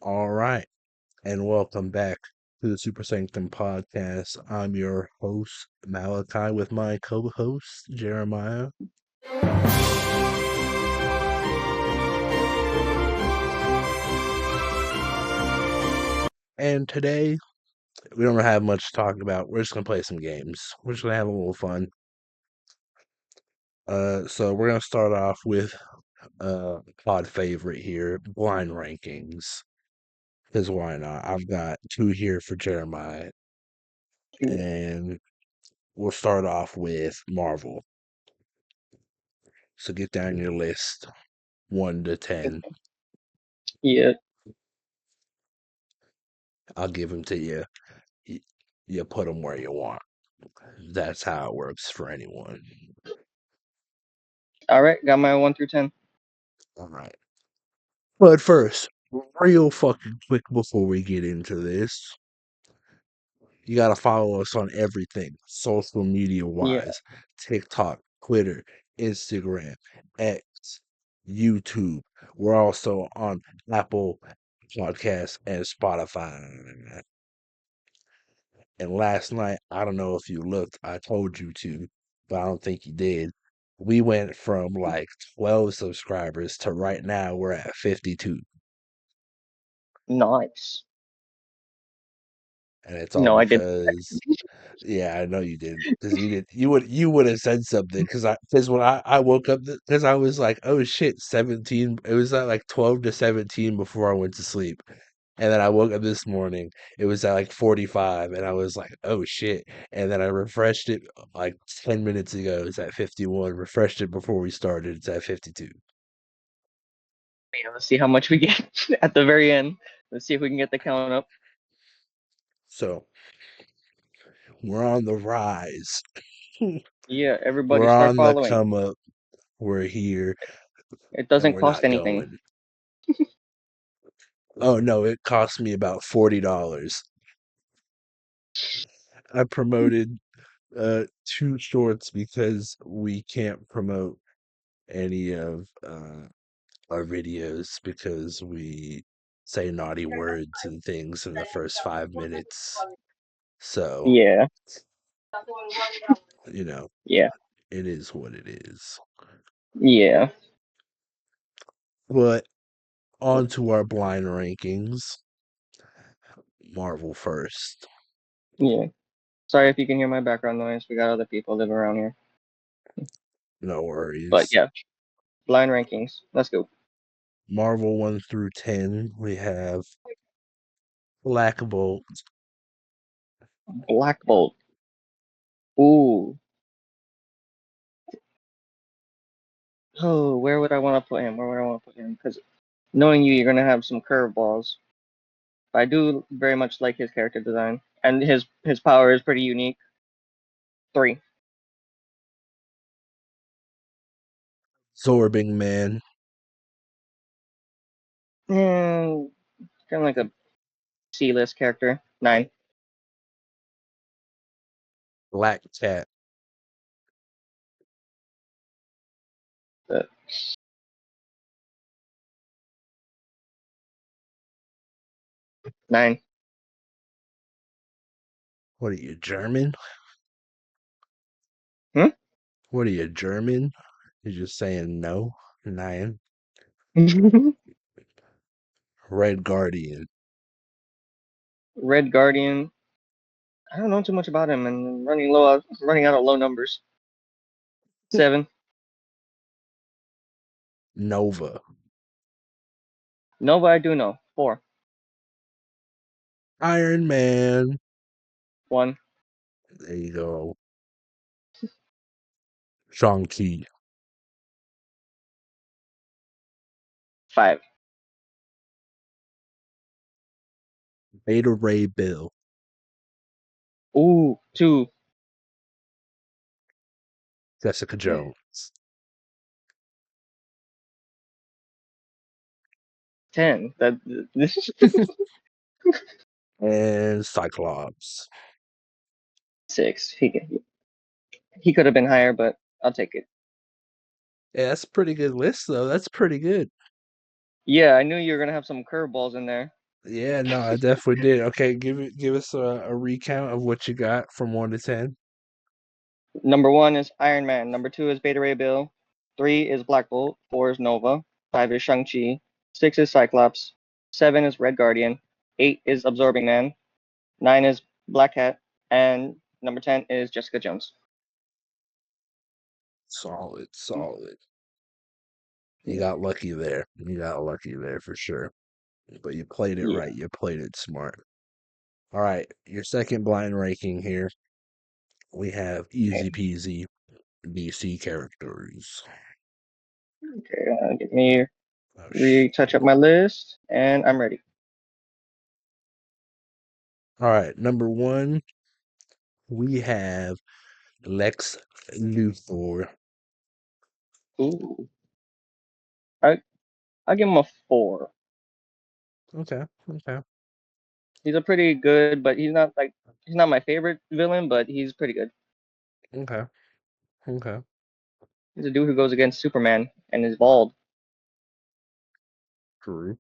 All right, and welcome back to the Super Sanctum podcast. I'm your host, Malachi, with my co host, Jeremiah. And today, we don't have much to talk about. We're just going to play some games. We're just going to have a little fun. So, we're going to start off with pod favorite here, blind rankings. Because why not? I've got two here for Jeremiah. And we'll start off with Marvel. So get down your list, 1 to 10. Yeah. I'll give them to you. You put them where you want. That's how it works for anyone. All right. Got my 1 through 10. All right. But first, real fucking quick before we get into this, you gotta follow us on everything social media Yeah. wise: TikTok, Twitter, Instagram, X, YouTube. We're also on Apple Podcasts and Spotify. And last night, I don't know if you looked, I told you to, but I don't think you did. We went from like 12 subscribers to right now we're at 52. Nice. And it's all No, I did. because yeah, I know you did because you would have said something because when I woke up because I was like, oh shit, 17. It was at like 12 to 17 before I went to sleep. And then I woke up this morning, it was at like 45, and I was like, oh shit. And then I refreshed it like 10 minutes ago, it's at 51. Refreshed it before we started, it's at 52. Yeah, let's see how much we get at the very end. Let's see if we can get the count up. So we're on the rise. Yeah, everybody We're start on the following. come up. We're here, It and doesn't we're cost not anything. going. Oh no, it cost me about $40. I promoted two shorts because we can't promote any of our videos because we say naughty words and things in the first 5 minutes. So, Yeah. you know, Yeah. it is what it is. Yeah. But on to our blind rankings. Marvel first. Yeah. Sorry if you can hear my background noise. We got other people living around here. No But worries. yeah, blind rankings. Let's go. Marvel 1 through 10, we have Black Bolt. Black Bolt. Ooh. Oh, where would I want to put him? Where would I want to put him? Because knowing you, you're gonna have some curveballs. I do very much like his character design, and his power is pretty unique. 3. Zorbing Man. And kind of like a C-list character. 9. Black Cat. Uh, 9. What are you, German? Hmm? What are you, German? You're just saying no? 9. Red Guardian. Red Guardian. I don't know too much about him, and running out of low numbers. 7. Nova. Nova, I do know. 4. Iron Man. 1. There you go. Shang-Chi. 5. Beta Ray Bill. Ooh, 2. Jessica Jones. 10. That this is And Cyclops. 6. He could have been higher, but I'll take it. Yeah, that's a pretty good list, though. That's pretty good. Yeah, I knew you were gonna have some curveballs in there. Yeah, no, I definitely did. Okay, give us a recount of what you got from 1 to 10. Number one is Iron Man. Number two is Beta Ray Bill. Three is Black Bolt. Four is Nova. Five is Shang-Chi. Six is Cyclops. Seven is Red Guardian. Eight is Absorbing Man. Nine is Black Cat. And number 10 is Jessica Jones. Solid, solid. You Yeah. got lucky there. You got lucky there for sure. But you played it Yeah. right. You played it smart. All right, your second blind ranking here. We have easy Okay. peasy DC characters. Okay. Get me Oh retouch shit. up my list, and I'm ready. All right, number one, we have Lex Luthor. Ooh. I I give him a four. Okay, okay, He's a pretty good, but he's not my favorite villain, but he's pretty good. okay, okay. He's a dude who goes against Superman and is bald. True.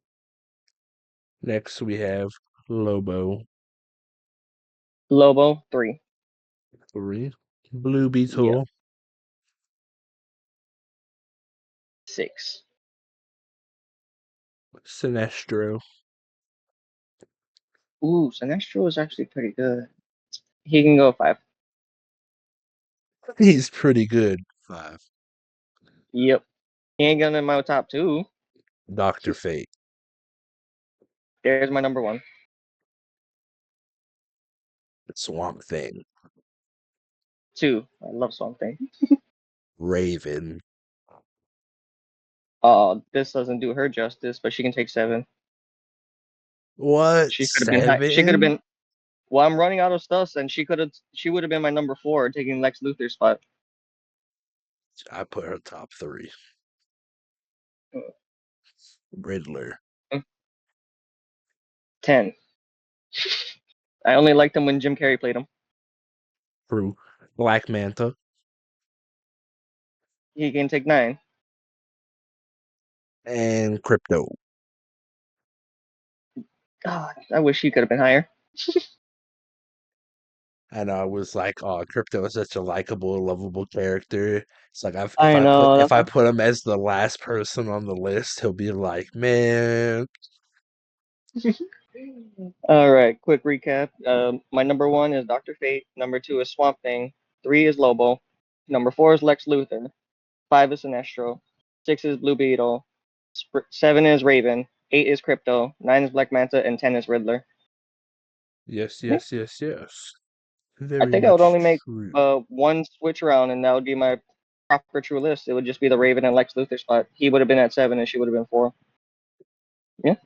Next, we have Lobo. Lobo, three. Three. Blue Yeah, Beetle. six. Sinestro. Ooh, Sinestro is actually pretty good. He can go five. He's pretty good. Five. Yep. He ain't gonna in my top two. Doctor Fate. There's my number one. Swamp Thing. Two. I love Swamp Thing. Raven. This doesn't do her justice, but she can take seven. What? She could have been high. She could have 7? been. Well, I'm running out of stuff, and she could have. She would have been my number four, taking Lex Luthor's spot. I put her top 3. Riddler. 10. I only liked him when Jim Carrey played him. True. Black Manta. He can take 9. And Crypto. God, I wish he could have been higher. And I was like, oh, Crypto is such a likable, lovable character. It's like I if I know. put him as the last person on the list, he'll be like, man, All right, quick recap. My number one is Doctor Fate. Number two is Swamp Thing. Three is Lobo. Number four is Lex Luthor. Five is Sinestro. Six is Blue Beetle. Seven is Raven. Eight is Crypto. Nine is Black Manta, and 10 is Riddler. yes, Yeah, yes, yes, yes. I Very think I would much only make true. one switch around, and that would be my proper true list. It would just be the Raven and Lex Luthor spot. He would have been at 7, and she would have been 4. Yeah,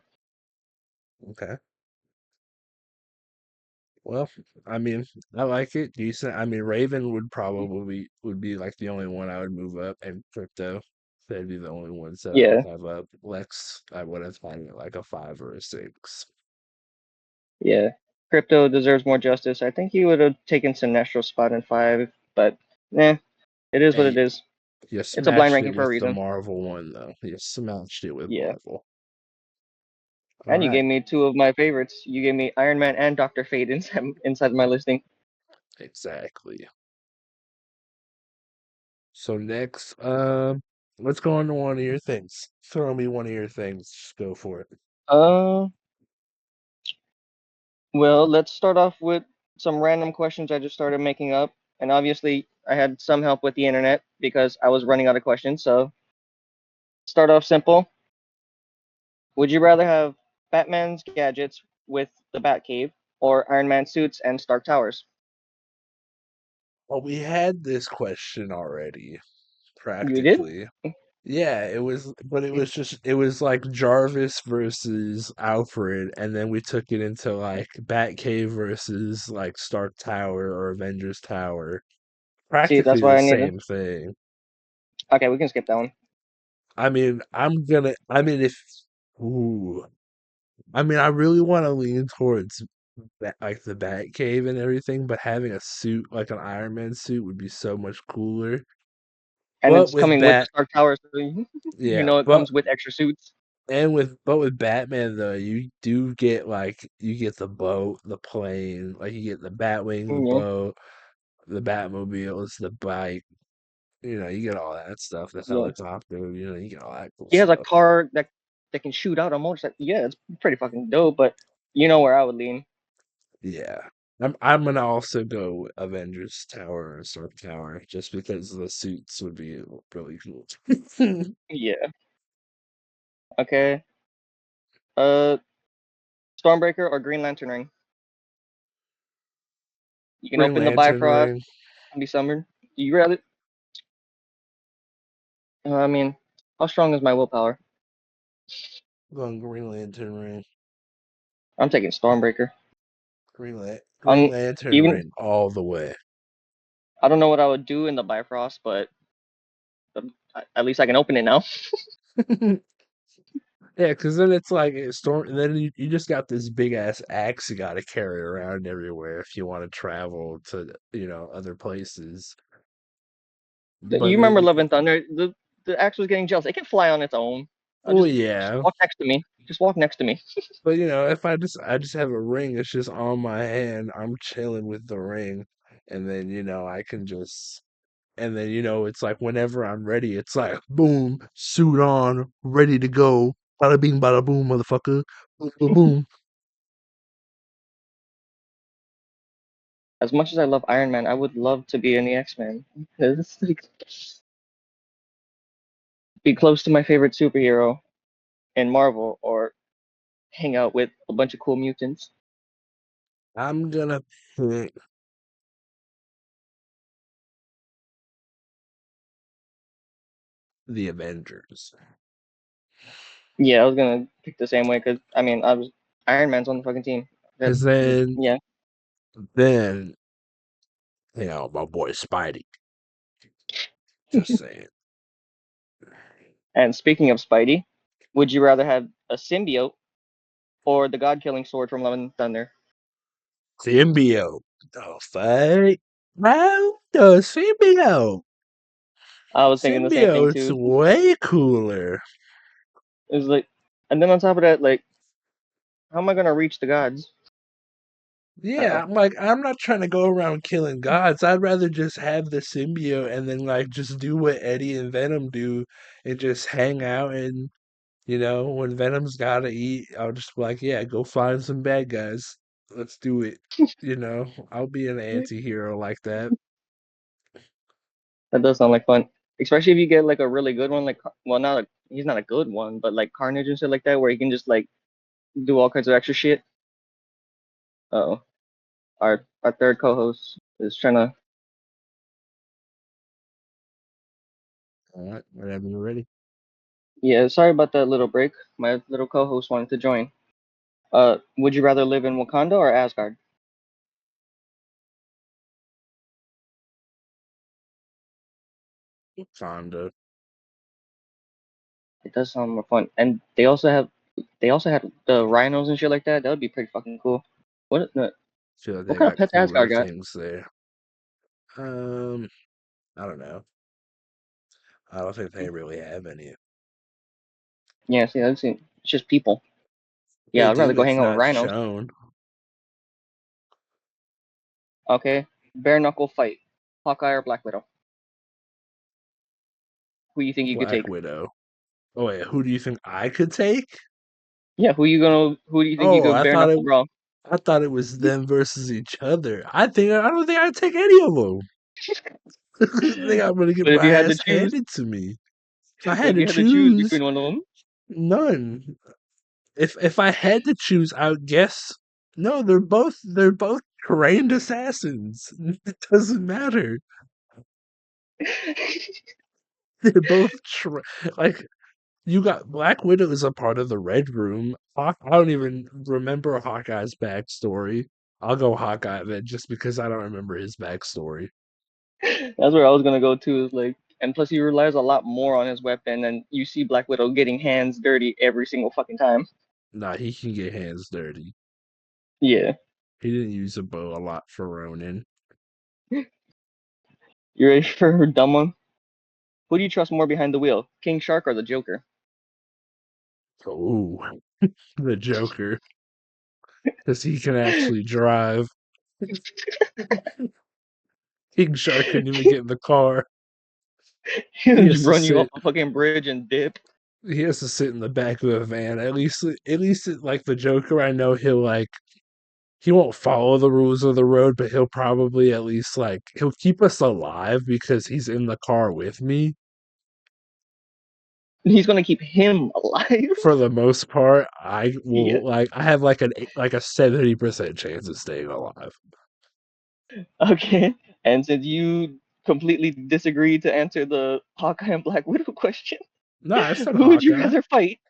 Okay. Well, I mean, I like it. Decent. I mean, Raven would be like the only one I would move up, and Crypto, they'd be the only ones that I would yeah, have up. Lex, I would have had it like a 5 or a 6. yeah. Crypto deserves more justice. I think he would have taken Sinestro's spot in 5, but eh, it is what it Hey, is. you It's a blind smashed it ranking for a with the reason. Marvel one, though. You smashed it with Yeah. Marvel. All And you right, gave me two of my favorites. You gave me Iron Man and Doctor Fate inside my listing. exactly. So next, let's go on to one of your things. Throw me one of your things. Just go for it. Uh, well, let's start off with some random questions I just started making up. And obviously, I had some help with the internet because I was running out of questions. So, start off simple. Would you rather have Batman's gadgets with the Batcave or Iron Man suits and Stark Towers? Well, we had this question already, You did? practically. Yeah, but it was like Jarvis versus Alfred, and then we took it into like Batcave versus like Stark Tower or Avengers Tower. See, Practically that's the why I needed. same thing. Okay, we can skip that one. I mean, ooh, I mean, I really want to lean towards like the Batcave and everything, but having a suit like an Iron Man suit would be so much cooler. And But it's with coming with the Bat, Stark Towers, so you yeah, know it comes with extra suits. But with Batman though, you do get like you get the boat, the plane, like you get the Batwing, the Yeah, boat, the Batmobiles, the bike. You get all that stuff. The yeah. helicopter. You get all that cool He has a stuff. car that can shoot out a motorcycle. Yeah, it's pretty fucking dope. But you know where I would lean. Yeah. I'm gonna also go Avengers Tower or Stark Tower just because the suits would be really cool. Yeah. Okay. Uh, Stormbreaker or Green Lantern ring. You can Green open the Lantern Bifrost ring. and be summoned. You rather? I mean, how strong is my willpower? Going Green Lantern ring. I'm taking Stormbreaker. Green Um, Lantern even ring all the way. I don't know what I would do in the Bifrost, but at least I can open it now. Yeah, because then it's like storm. And then you just got this big ass axe you got to carry around everywhere if you want to travel to other places. But You then, remember Love and Thunder? The axe was getting jealous. It can fly on its own. I'll well, just yeah. walk next to me. Just walk next to me. But if I just have a ring, it's just on my hand. I'm chilling with the ring, and then I can just, and then it's like whenever I'm ready, it's like boom, suit on, ready to go. Bada bing, bada boom, motherfucker. Boom, boom, boom. As much as I love Iron Man, I would love to be in the X-Men. It's like be close to my favorite superhero in Marvel or hang out with a bunch of cool mutants. I'm gonna pick the Avengers. Yeah, I was gonna pick the same way because I mean I was Iron Man's on the fucking team. That Cause then, yeah. then my boy Spidey. Just saying. And speaking of Spidey, would you rather have a symbiote or the God-killing sword from Love and Thunder? Symbiote. The fuck? How the symbiote? I was thinking the same thing Symbiote's too. way cooler. It was like, and then on top of that, like, how am I gonna reach the gods? Yeah, Uh-oh. I'm like, I'm not trying to go around killing gods. I'd rather just have the symbiote and then like just do what Eddie and Venom do and just hang out and when Venom's gotta eat, I'll just be like, yeah, go find some bad guys. Let's do it. I'll be an anti-hero like that. That does sound like fun, especially if you get like a really good one. Like, well, not a he's not a good one, but like Carnage and shit like that, where he can just like do all kinds of extra shit. Oh, our third co-host is trying to. All right, whenever you're ready. Yeah, sorry about that little break. My little co-host wanted to join. Would you rather live in Wakanda or Asgard? Fonda. It does sound more fun, and they also had the rhinos and shit like that. That would be pretty fucking cool. What Feel like what they kind of got pets cooler Asgard got? things there. Um, I don't know. I don't think they really have any. Yeah, see, that's it. It's just people. If they Yeah, I'd rather do, go it's hang out with not rhinos. shown. Okay, bare knuckle fight, Hawkeye or Black Widow? Who you think you could Black take? Widow. Oh wait, who do you think I could take? Yeah, Who do you think you Oh, could bare knuckle brawl? I thought it was them versus each other. I don't think I'd take any of them. I think I'm gonna get But if my you had ass to choose, handed to me. If I but had if to you had to choose choose, between one of them, none. If I had to choose, I would guess no. They're both trained assassins. It doesn't matter. They're both like you got Black Widow is a part of the Red Room. I don't even remember Hawkeye's backstory. I'll go Hawkeye then, just because I don't remember his backstory. that's where I was gonna go to. Is like, and plus he relies a lot more on his weapon, and you see Black Widow getting hands dirty every single fucking time. Nah, he can get hands dirty. Yeah, He didn't use a bow a lot for Ronin. you ready for her dumb one? Who do you trust more behind the wheel, King Shark or the Joker? Ooh, the Joker, because he can actually drive. King Shark couldn't even get in the car. He'll He just has to run you off sit. a fucking bridge and dip. He has to sit in the back of a van. At least, like the Joker, I know he'll like he won't follow the rules of the road, but he'll probably at least like he'll keep us alive because he's in the car with me He's gonna keep him alive. for the most part. I Yeah. will like I have like a 70% chance of staying alive. Okay. And since you completely disagree to answer the Hawkeye and Black Widow question, No, I said who would you Hawkeye. rather fight?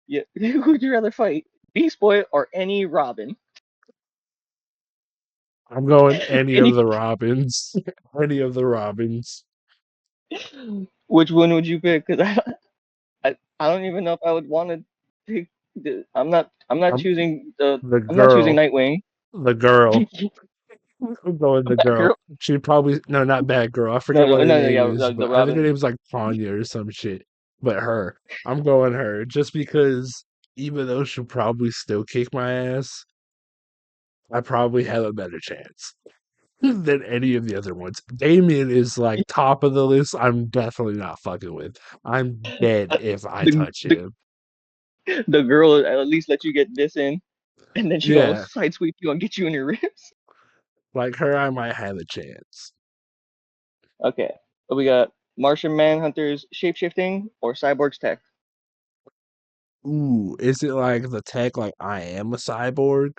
Yeah. Who would you rather fight? Beast Boy or any Robin? I'm going any of Any. the Robins. Any of the Robins. Which one would you pick? Because I don't even know if I would want to pick. I'm not I'm choosing the. the I'm not choosing girl. Nightwing. The girl. I'm going the girl. Batgirl. She probably no, not bad girl. I No, forget no, what her no, no, name yeah, is, the but I think her Robin. name's like Tanya or some shit. But her, I'm going her just because even though she'll probably still kick my ass, I probably have a better chance than any of the other ones. Damien is like top of the list. I'm definitely not fucking with. I'm dead if I The, touch the him. the girl at least let you get this in, and then she gonna Yeah, side sweep you and get you in your ribs. like her, I might have a chance. Okay, so we got Martian Manhunter's shapeshifting or Cyborg's tech. Ooh, is it like the tech like I am a cyborg?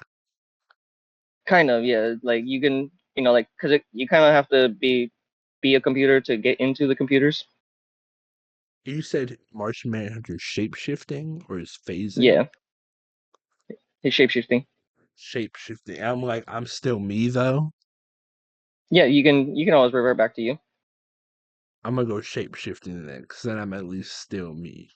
Kind of, yeah. Like you can, like because you kind of have to be a computer to get into the computers. You said Martian Manhunter shape shifting or is phasing? Yeah, his shapeshifting. Shape shifting. I'm like, I'm still me though. Yeah, you can always revert back to you. I'm gonna go shape shifting then, because then I'm at least still me.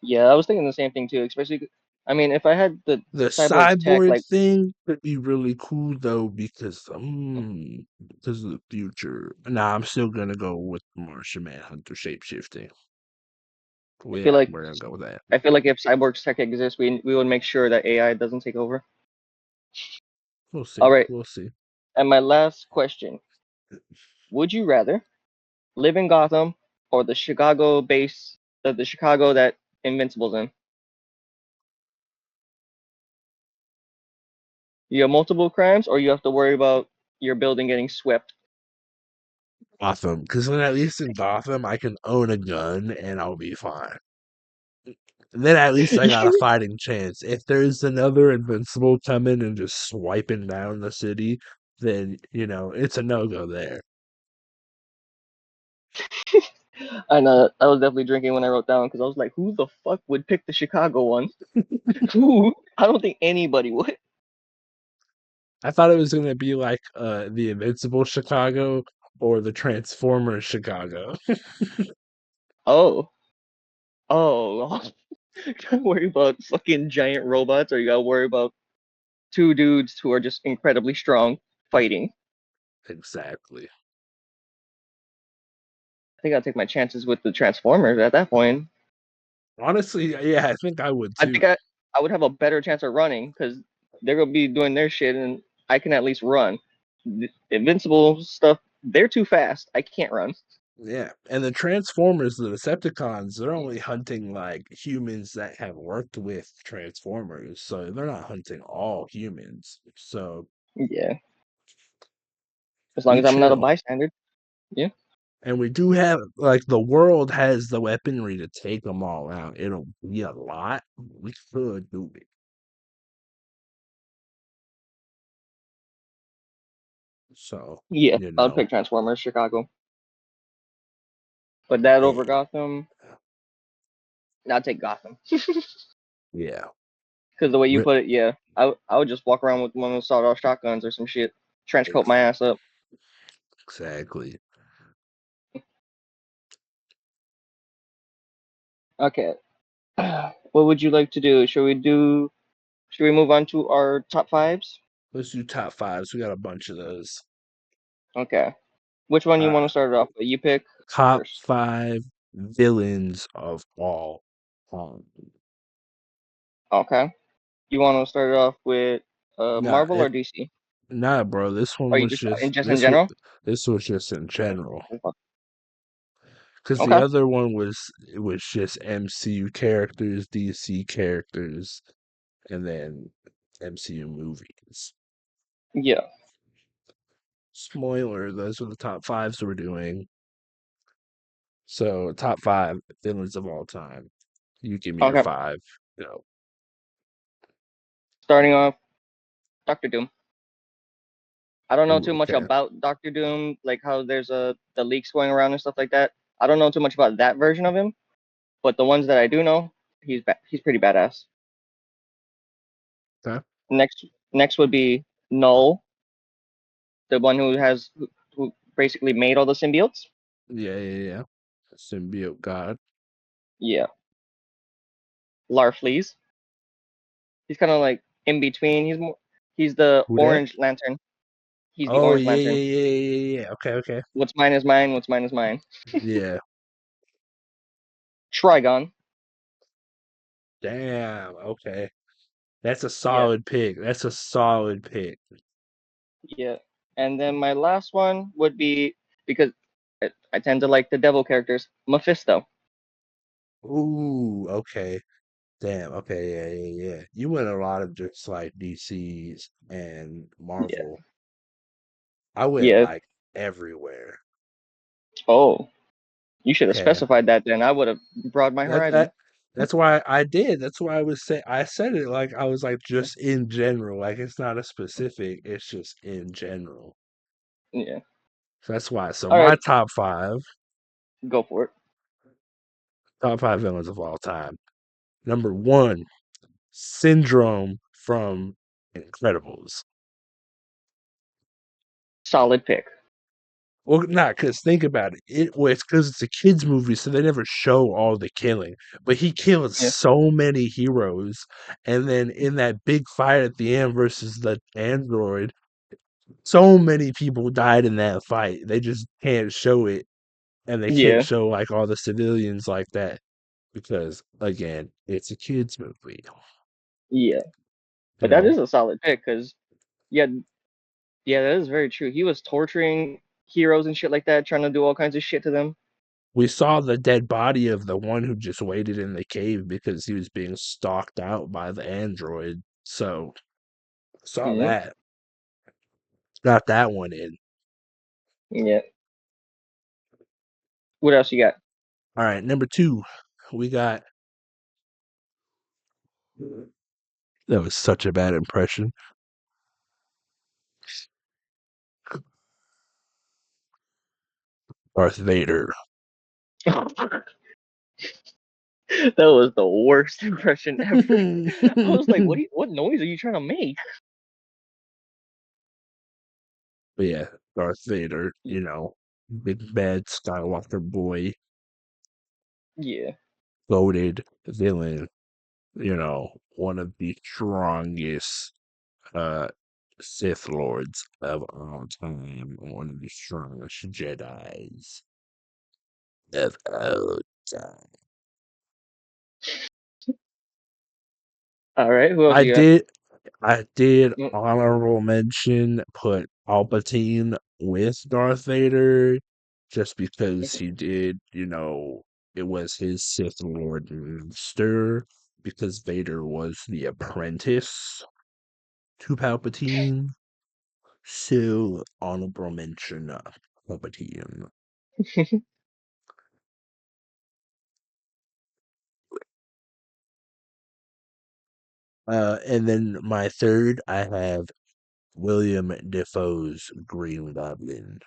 Yeah, I was thinking the same thing too. Especially, I mean, if I had the The Cyborg's tech, cyborg like thing could be really cool though, because of the future. Nah, I'm still gonna go with Martian Manhunter shape shifting. I feel Yeah, like we're gonna go with that. I feel like if Cyborg's tech exists, we would make sure that AI doesn't take over. We'll All see. right, We'll see. and my last question: would you rather live in Gotham or the Chicago base, the Chicago that Invincible's in? You have multiple crimes, or you have to worry about your building getting swept. Gotham, because then at least in Gotham I can own a gun and I'll be fine. Then at least I got a fighting chance. If there's another invincible coming and just swiping down the city, then it's a no go there. And I was definitely drinking when I wrote down because I was like, who the fuck would pick the Chicago one? Who? I don't think anybody would. I thought it was gonna be like the Invincible Chicago or the Transformers Chicago. Oh, oh, you gotta worry about fucking giant robots, or you gotta worry about two dudes who are just incredibly strong fighting. Exactly. I think I'll take my chances with the Transformers at that point. Honestly, yeah, I think I would I too. think I would have a better chance of running because they're gonna be doing their shit, and I can at least run. The Invincible stuff, they're too fast. I can't run. Yeah, and the Transformers, the Decepticons, they're only hunting like humans that have worked with Transformers, so they're not hunting all humans. So Yeah, as long we as I'm not a chill. bystander. Yeah. And we do have like the world has the weaponry to take them all out. It'll be a lot. We could do it. So, Yeah, you I'd know, pick Transformers Chicago. But that over eh, Gotham, I'd take Gotham. yeah. Because the way you Re- put it, yeah, I would just walk around with one of those sawed-off shotguns or some shit, trench coat my ex- ass up. Exactly. Okay, what would you like to do? Should we move on to our top fives? Let's do top fives. We got a bunch of those. Okay, which one you want Uh, to start it off with? You pick top first. five villains of all. time. Okay. You want to start it off with Nah, Marvel or DC? nah, bro. Or you just in general? This was just in general. Okay. Because the Okay. other one was just MCU characters, DC characters, and then MCU movies. Yeah. Spoiler, those are the top fives we're doing. So top five villains of all time. You give me your Okay. five. Go. Starting off, Doctor Doom. I don't know Ooh, too much okay. about Doctor Doom, like how there's the leaks going around and stuff like that. I don't know too much about that version of him, but the ones that I do know, he's pretty badass. Okay. Next would be Null, the one who basically made all the symbiotes. Yeah, yeah, yeah. Symbiote God. Yeah. Larfleeze. He's kind of like in between. He's the Who that? Orange Lantern. He's the Oh Orange yeah, Lantern. yeah, yeah, yeah, yeah, yeah. Okay, okay. What's mine is mine. What's mine is mine. Yeah. Trigon. Damn. Okay. That's a Yeah. solid pick. That's a solid pick. Yeah. And then my last one would be because I tend to like the devil characters. Mephisto. Ooh, okay. Damn. Okay, yeah, yeah, yeah. You went a lot of just like DC's and Yeah. Marvel. I went Yeah. like everywhere. Oh, you should have Okay. specified that then. I would have broadened my That horizon. that that's why I did. That's why I said it like I was like just in general. Like it's not a specific, it's just in general. Yeah. So that's why. So All my right. Go for it. top five villains of all time. Number one, Syndrome from Incredibles. Solid pick. Well, not because think about it. It's because it's a kids movie, so they never show all the killing. But he killed Yeah. so many heroes, and then in that big fight at the end versus the android, so many people died in that fight. They just can't show it, and they can't Yeah. show like all the civilians like that because again, it's a kids movie. Yeah. You But that know, is a solid pick because yeah, yeah, that is very true. He was torturing heroes and shit like that, trying to do all kinds of shit to them. we saw the dead body of the one who just waited in the cave because he was being stalked out by the android. So saw Yeah. that. Got that one in. Yeah. What else you got? All right, number two, we got. That was such a bad impression. Darth Vader. That was the worst impression ever. I was like, But what noise are you trying to make? yeah, Darth Vader, big bad Skywalker boy, Yeah. goated villain, one of the strongest uh Sith Lords of all time, one of the strongest Jedi's of all time. All right, who else I you got? did I did Mm, honorable mention put Palpatine with Darth Vader just because he did, it was his Sith Lord master because Vader was the apprentice to Palpatine. So honorable mention Palpatine. And then my third, I have William Defoe's Green Goblin.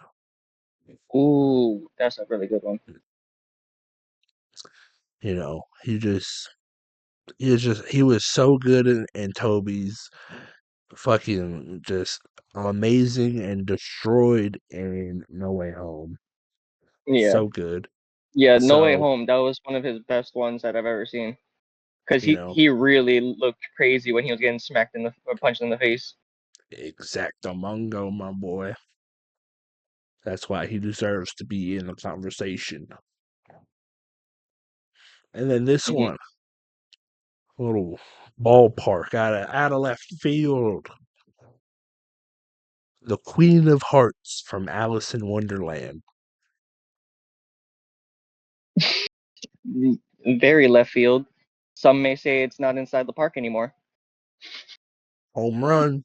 Ooh, that's a really good one. You know, he was so good in Toby's fucking just amazing and destroyed in No Way Home. Yeah. So good. Yeah, No Way So, Home, that was one of his best ones that I've ever seen. Because you know, he really looked crazy when he was getting smacked in the or punched in the face. exactamungo, my boy. That's why he deserves to be in the conversation. And then this Hmm. one. little ballpark out of left field. The Queen of Hearts from Alice in Wonderland. Very left field. Some may say it's not inside the park anymore. Home run.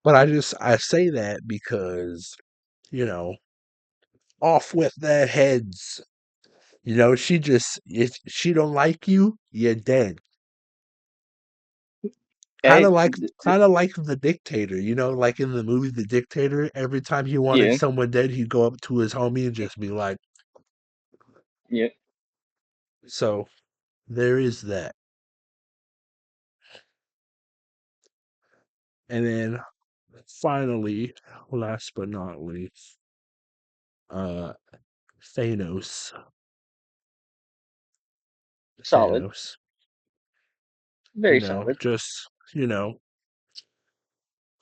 But I say that because, you know, off with their heads. She just if she don't like you, you're dead. Kind of Hey, like kind of like the dictator, like in the movie The Dictator, every time he wanted yeah, someone dead, he'd go up to his homie and just be like, yeah, so there is that. And then finally, last but not least, uh Thanos. solid, Thanos. very solid. Just,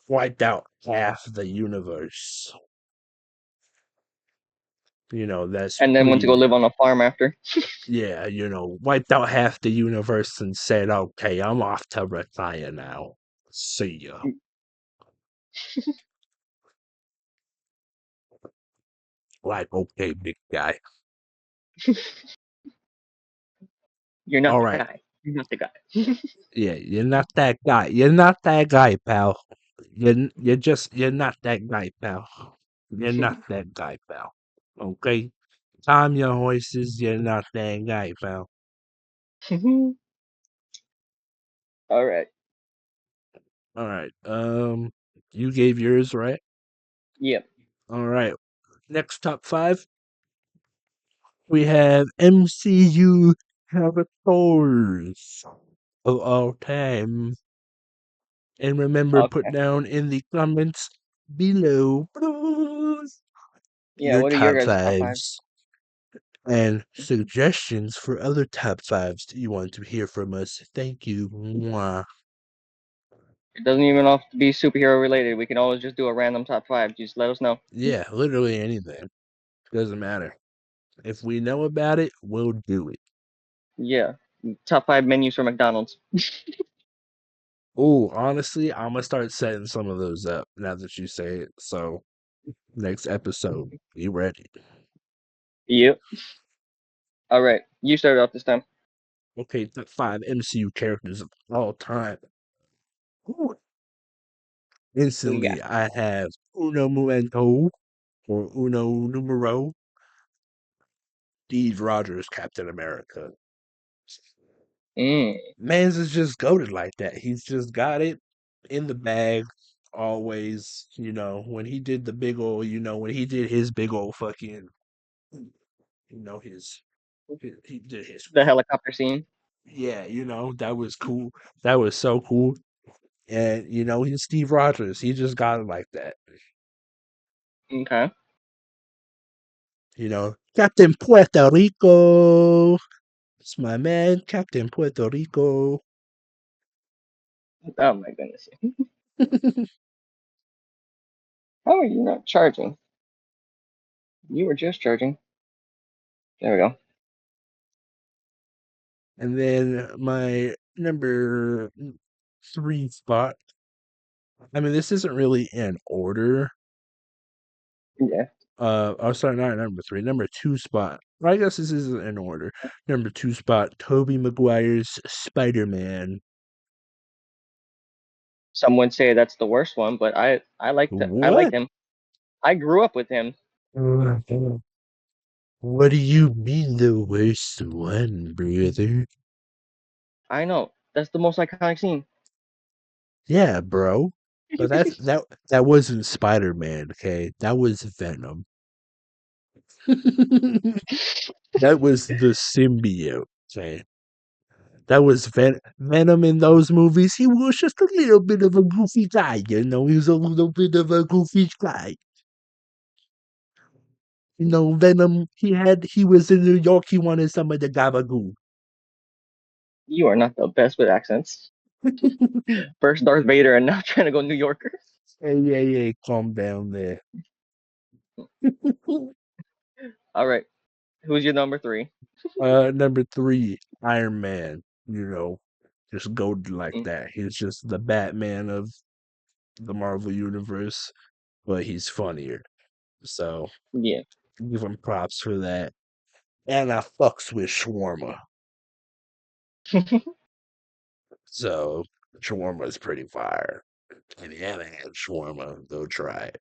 wiped out half the universe. That's And then went to go pretty, live on a farm after. yeah, wiped out half the universe and said, okay, I'm off to retire now. See ya. Like, okay, big guy. You're not All the right. guy. You're not the guy. Yeah, you're not that guy. You're not that guy, pal. You're not that guy, pal. You're not that guy, pal. Okay? Calm your horses. You're not that guy, pal. All right. All right. You gave yours, right? Yep. All right. Next top five, we have MCU characters of all time. And remember, put Okay. down in the comments below Yeah. your What are your top guys' top five? fives and suggestions for other top fives that you want to hear from us. Thank you. Mwah. It doesn't even have to be superhero related. We can always just do a random top five. Just let us know. Yeah, literally anything. Doesn't matter. If we know about it, we'll do it. Yeah. Top five menus for McDonald's. Oh, honestly, I'm gonna start setting some of those up now that you say it. So, next episode, be ready. Yep. All right. You started off this time. Okay, top five MCU characters of all time. Ooh. Who you got? Instantly, I have uno momento or uno numero, Steve Rogers, Captain America. Mm. Man's is just goaded like that. He's just got it in the bag always. When he did the big old, when he did his big old fucking, he did his, The helicopter scene. yeah, that was cool. That was so cool. And, he's Steve Rogers. He just got it like that. Okay. Captain Puerto Rico. It's my man, Captain Puerto Rico. Oh my goodness. How are you not charging? You were just charging. There we go. And then my number three spot. I mean, this isn't really in order. Yeah. Oh, sorry, not number three. Number two spot. Well, I guess this isn't in order. Number two spot, Tobey Maguire's Spider-Man. Some would say that's the worst one, but I like What? him. I grew up with him. What do you mean the worst one, brother? I know. That's the most iconic scene. Yeah, bro. But that wasn't Spider-Man, okay? That was Venom. That was the symbiote, okay? That was Venom in those movies. He was just a little bit of a goofy guy, He was a little bit of a goofy guy. Venom. He was in New York. He wanted some of the gabagoo. You are not the best with accents. First Darth Vader and now trying to go New Yorker. Hey, yeah, yeah, calm down there. All right. Who's your number three? Number three, Iron Man. You know, just go like Mm, that. He's just the Batman of the Marvel universe, but he's funnier. So yeah. give him props for that. And I fucks with shawarma. So shawarma is pretty fire. And if you haven't had shawarma, go try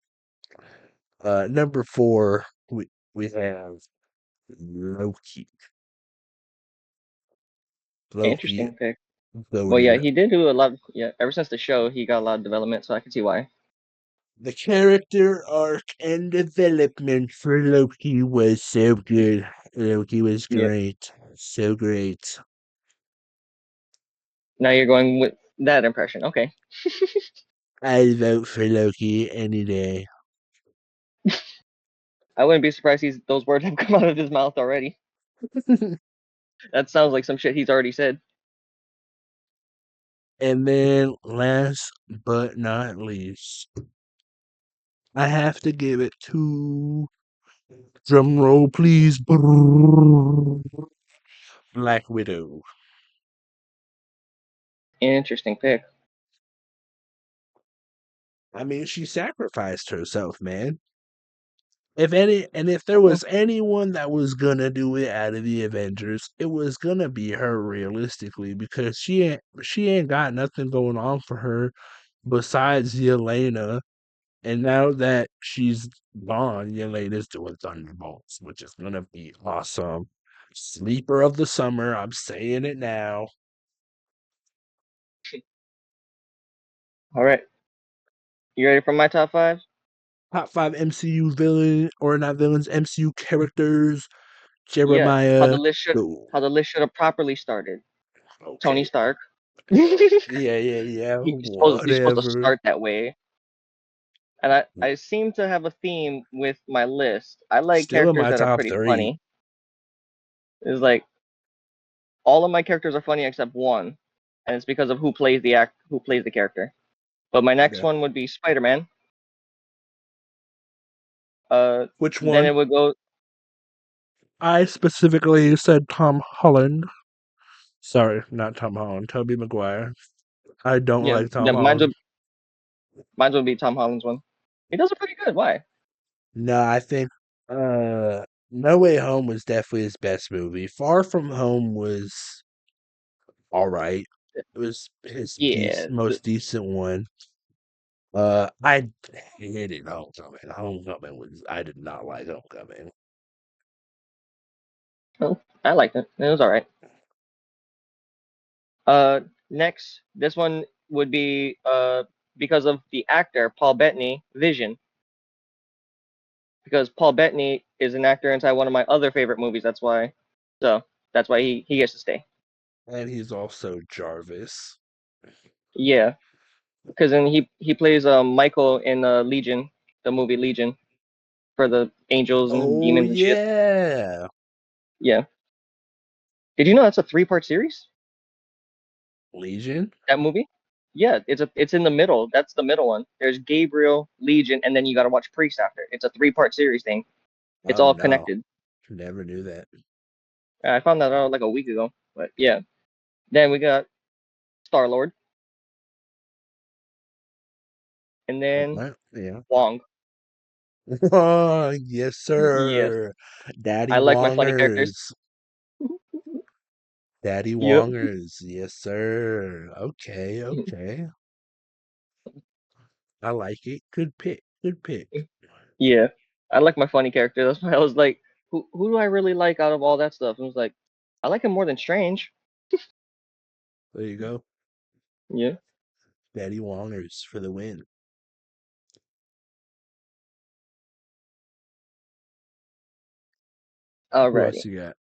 it. Number four, we have Loki. Loki, Interesting pick. Well, yeah, goaded. he did do a lot. Yeah, ever since the show, he got a lot of development, so I can see why. The character arc and development for Loki was so good. Loki was Yeah. great. So great. Now you're going with that impression. Okay. I'd vote for Loki any day. I wouldn't be surprised those words have come out of his mouth already. That sounds like some shit he's already said. And then, last but not least, I have to give it to drum roll, please. Black Widow. Interesting pick. I mean, she sacrificed herself, man. If there was anyone that was gonna do it out of the Avengers, it was gonna be her realistically because she ain't got nothing going on for her besides Yelena. And now that she's gone, Yelena's doing Thunderbolts, which is gonna be awesome. Sleeper of the summer, I'm saying it now. All right. You ready for my top five? Top five MCU villain or not villains, MCU characters. Yeah. Jeremiah. Go. How the list should have properly started. Tony Okay. Stark. Yeah, yeah, yeah. You're supposed to Whatever. start that way. And I seem to have a theme with my list. I like Still in characters my that are top pretty three. funny. It's like all of my characters are funny except one, and it's because of who plays the character. But my next Okay. one would be Spider-Man. Which Then one? it would go, I specifically said Tom Holland. Sorry, not Tom Holland. Toby Maguire. I don't yeah, like Tom Holland. mine would be Tom Holland's one. He does it pretty good. Why? No, I think No Way Home was definitely his best movie. Far From Home was all right. It was his Yeah, most decent one. I hated Homecoming. Homecoming was I did not like Homecoming. well, I liked it. It was all right. Uh, Next, this one would be because of the actor Paul Bettany, Vision. Because Paul Bettany is an actor inside one of my other favorite movies. That's why. So that's why he gets to stay. And he's also Jarvis. Yeah, because then he plays Michael in Legion, the movie Legion, for the angels and Oh demons and shit. yeah. Yeah. Did you know that's a three-part series? Legion? That movie? Yeah, it's in the middle. That's the middle one. There's Gabriel, Legion, and then you got to watch Priest after. It's a three-part series thing. It's Oh all no. connected. Never knew that. I found that out like a week ago. But yeah. Then we got Star Lord, and then What? Yeah. Wong. Oh, yes, Yes, sir. Daddy I like my funny characters. Wongers. Daddy Yep. Wongers. Yes, sir. Okay, okay. I like it. Good pick. Good pick. Yeah, I like my funny character. That's why I was like, who do I really like out of all that stuff? And I was like, I like him more than Strange. There you go. Yeah. Daddy Wongers for the win. Who else Alrighty. you got?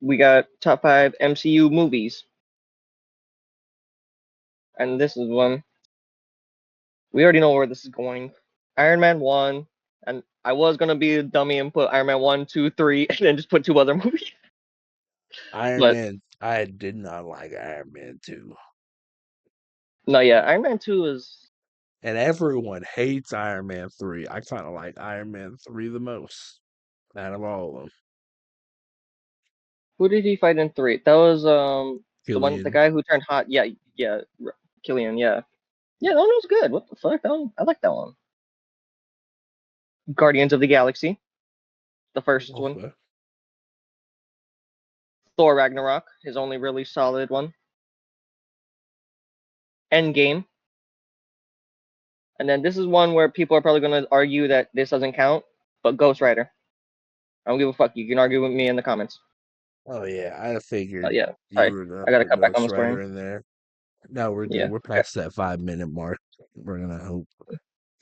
We got top five MCU movies, and this is one we already know where this is going. Iron Man one, and I was gonna be a dummy and put Iron Man one, two, three, and then just put two other movies. Iron But Man. I did not like Iron Man 2. no, yeah, Iron Man two is And everyone hates Iron Man 3. I kind of like Iron Man 3 the most out of all of them. Who did he fight in three? That was the Killian. guy who turned hot. Yeah, yeah, Killian. Yeah, yeah. That one was good. What the fuck? That one, I like that one. Guardians of the Galaxy, the first one. Okay. Thor Ragnarok, his only really solid one. Endgame, and then this is one where people are probably gonna argue that this doesn't count, but Ghost Rider. I don't give a fuck. You can argue with me in the comments. Oh yeah, I figured Yeah, you sorry, were gonna I gotta put cut back on Ghost the Rider swearing. in there. No, we're good. Yeah, We're past that 5 minute mark. We're gonna hope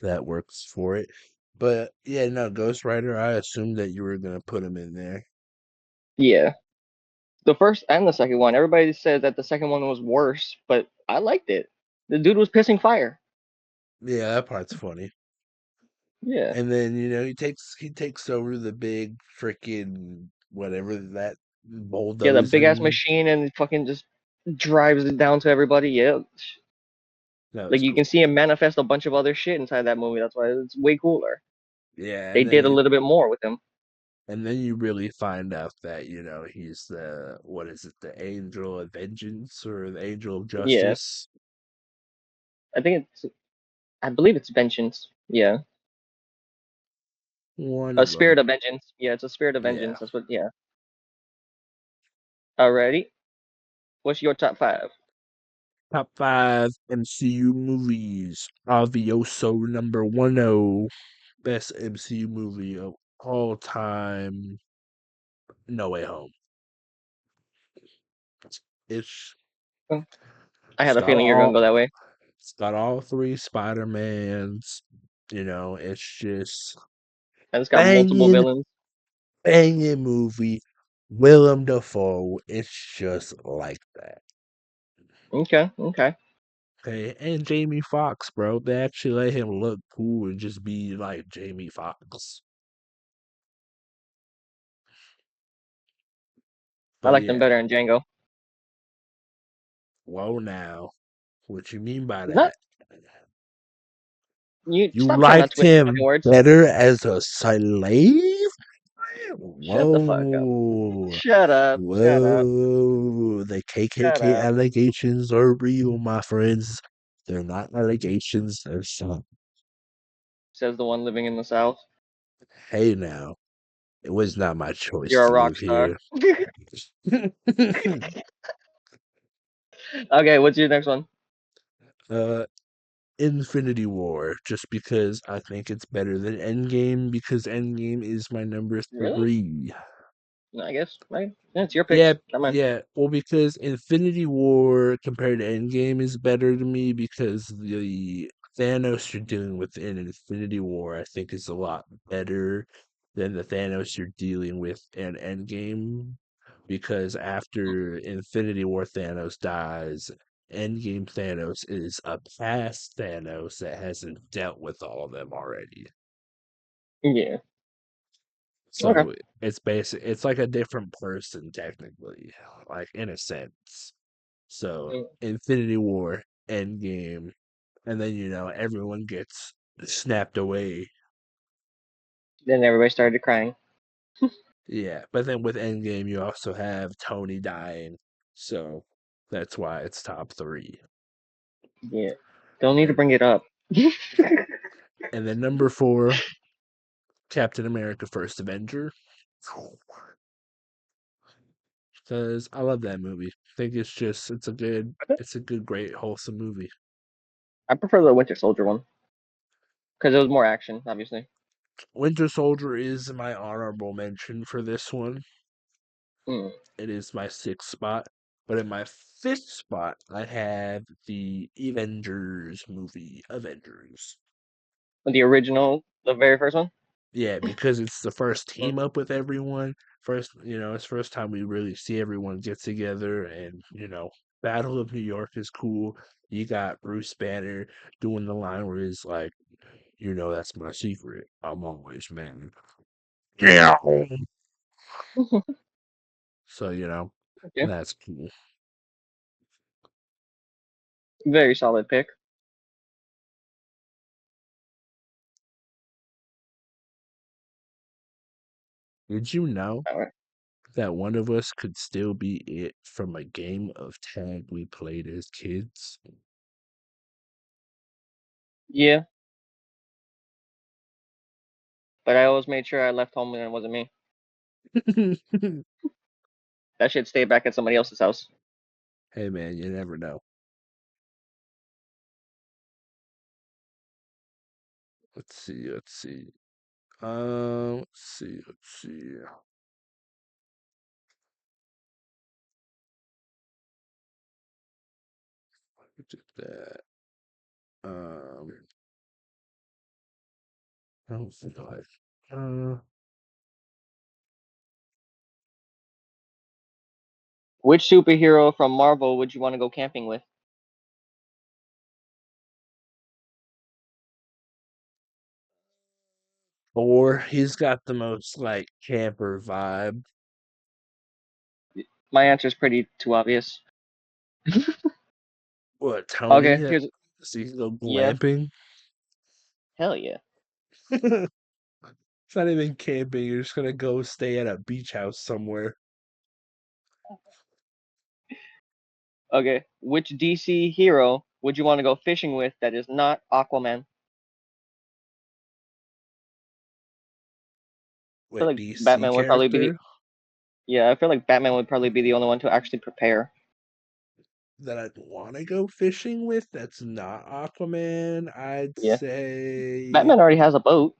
that works for it. But yeah, no, Ghost Rider, I assumed that you were gonna put him in there. yeah. The first and the second one. Everybody says that the second one was worse, but I liked it. The dude was pissing fire. Yeah, that part's funny. Yeah, And then, he takes over the big freaking whatever that yeah. The big ass bulldozing. machine and fucking just drives it down to everybody. Yeah, That like was you can cool. see him manifest a bunch of other shit inside that movie. That's why it's way cooler. Yeah, They did a little bit more with him. and then you really find out that, he's the what is it, the angel of vengeance or the angel of Yeah, justice? I think it's. I believe it's vengeance. Yeah, One a of spirit them. of vengeance. Yeah, it's a spirit of Yeah. vengeance. That's what. Yeah. Alrighty. What's your top five? Top five MCU movies. Avioso number 10. Best MCU movie of all time. No Way Home. It's I it's had a got feeling you're gonna all go that way. it's got all three Spider-Mans. It's just And it's got multiple banging, villains. banging movie. Willem Dafoe. It's just like that. Okay, okay. Okay, and Jamie Foxx, bro. They actually let him look cool and just be like Jamie Foxx. I But like them yeah, better in Django. whoa now. What you mean by Is that that? you? You Stop trying not to liked twist my fucking him words. better as a slave? Shut the fuck up. Whoa. Shut up. Shut up. Whoa. The Shut KKK up. allegations are real, my friends. They're not allegations, they're some. Says the one living in the South. Hey now, it was not my choice You're a to rock live star. here. Okay, what's your next one? uh, Infinity War, just because I think it's better than Endgame, because Endgame is my number Really? 3. No, I guess. Right. Yeah, it's your Yeah, picks, not mine. yeah. Well, because Infinity War compared to Endgame is better to me because the Thanos you're dealing with in Infinity War, I think, is a lot better than the Thanos you're dealing with in Endgame. Because after Infinity War Thanos dies, Endgame Thanos is a past Thanos that hasn't dealt with all of them already. Yeah. Okay. So it's like a different person technically, like in a sense. So Mm. Infinity War, Endgame, and then everyone gets snapped away. Then everybody started crying. Yeah, but then with Endgame you also have Tony dying. So that's why it's top 3. Yeah. Don't need to And bring it up. and then number 4, Captain America First Avenger. Because I love that movie. I think it's a good, great, wholesome movie. I prefer the Winter Soldier one because it was more action, obviously. Winter Soldier is my honorable mention for this one. Mm. It is my 6th spot. But in my 5th spot, I have the Avengers movie, Avengers. The original, the very first one. Yeah, because it's the first Mm. team up with everyone. It's first time we really see everyone get together, and Battle of New York is cool. You got Bruce Banner doing the line where he's like, that's my secret. I'm always man. Yeah. So, Okay. that's cool. Very solid pick. Did you know All right. that one of us could still be it from a game of tag we played as kids. Yeah, but I always made sure I left home and it wasn't me. That shit stayed back at somebody else's house. Hey man, you never know. Let's see, let's see. Let's see, let's see. Who did that? I don't feel like. Which superhero from Marvel would you want to go camping with? Or he's got the most like camper vibe. My answer is pretty too obvious. What, Tony? Okay, here's So you can go yeah, glamping? hell yeah. It's not even camping. You're just gonna go stay at a beach house somewhere. Okay, which DC hero would you want to go fishing with that is not Aquaman? I feel What like DC Batman would probably be the character yeah. I feel like Batman would probably be the only one to actually prepare. that I'd want to go fishing with that's not Aquaman? I'd Yeah, say. Batman already has a boat.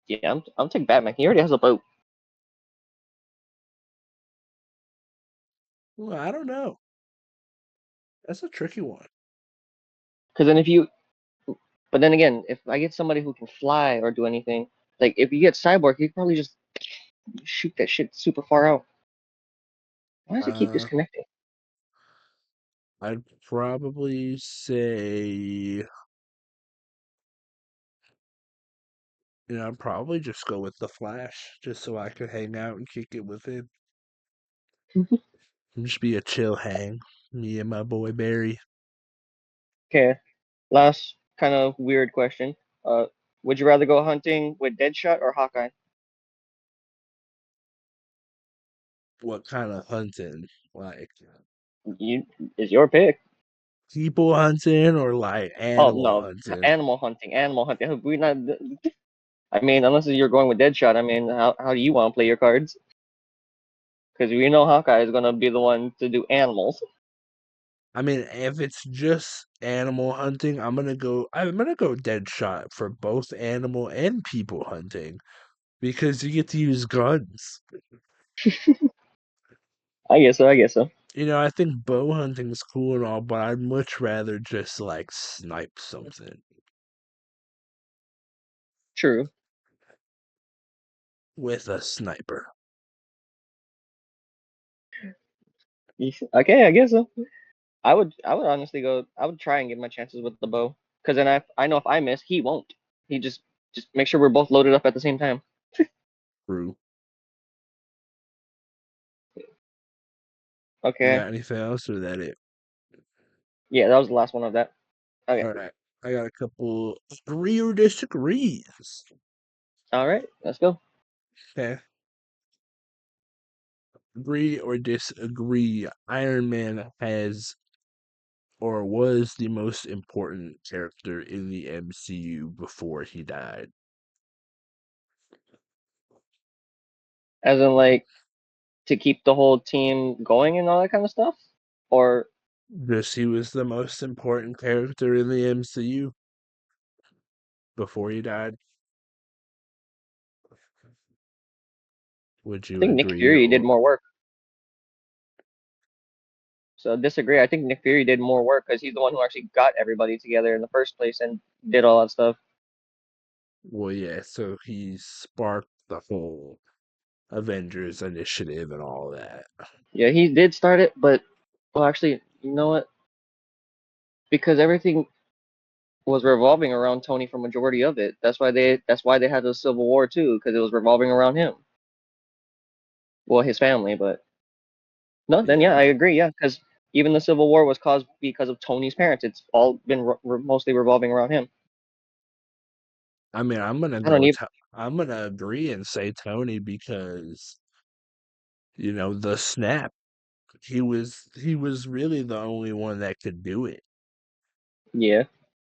Yeah, I'm taking Batman. He already has a boat. Well, I don't know. That's a tricky one. Because then if you, but then again, if I get somebody who can fly or do anything, like if you get Cyborg, he probably just shoot that shit super far out. Why does it keep Uh, disconnecting? I'd probably say. I'd probably just go with the Flash, just so I could hang out and kick it with him. Just be a chill hang. Me and my boy Barry. Okay, last kind of weird question. Uh, would you rather go hunting with Deadshot or Hawkeye? What kind of hunting? Like You is your pick. people hunting or like Oh animal no, hunting? animal hunting, animal hunting. We not. I mean, unless you're going with Deadshot. I mean, how do you want to play your cards? Because we know Hawkeye is gonna be the one to do animals. I mean, if it's just animal hunting, I'm gonna go dead shot for both animal and people hunting because you get to use guns. I guess so. I guess so. I think bow hunting's cool and all, but I'd much rather just like snipe something True. with a sniper. Okay, I guess so. I would honestly go. I would try and get my chances with the bow, because then I know if I miss, he won't. He just make sure we're both loaded up at the same time. True. You Okay. got anything else or that it? Yeah, that was the last one of that. Okay. All right. I got a couple agree or disagrees. All right. Let's go. Okay. Agree or disagree. Iron Man has or was the most important character in the MCU before he died. As in, like, to keep the whole team going and all that kind of stuff, or Just he was the most important character in the MCU before he died. Would I you think Nick agree Fury did or more work. So disagree. I think Nick Fury did more work because he's the one who actually got everybody together in the first place and did all that stuff. well yeah, so he sparked the whole Avengers initiative and all that. Yeah, he did start it, but well, actually, you know what? Because everything was revolving around Tony for majority of it. That's why they had the Civil War too, because it was revolving around him. Well, his family, but no, then yeah, Yeah. I agree. Yeah, because even the Civil War was caused because of Tony's parents. It's all been mostly revolving around him. I mean, I don't even. I'm gonna agree and say Tony because the snap. He was really the only one that could do it. Yeah,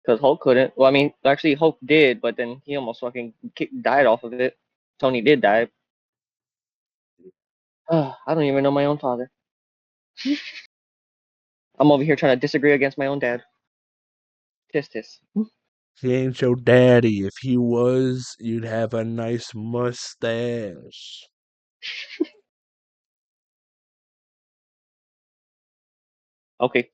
because Hulk couldn't. Well, I mean, actually, Hulk did, but then he almost fucking died off of it. Tony did die. I don't even know my own father. I'm over here trying to disagree against my own dad. Tis tis. He ain't your daddy. If he was, you'd have a nice mustache. Okay.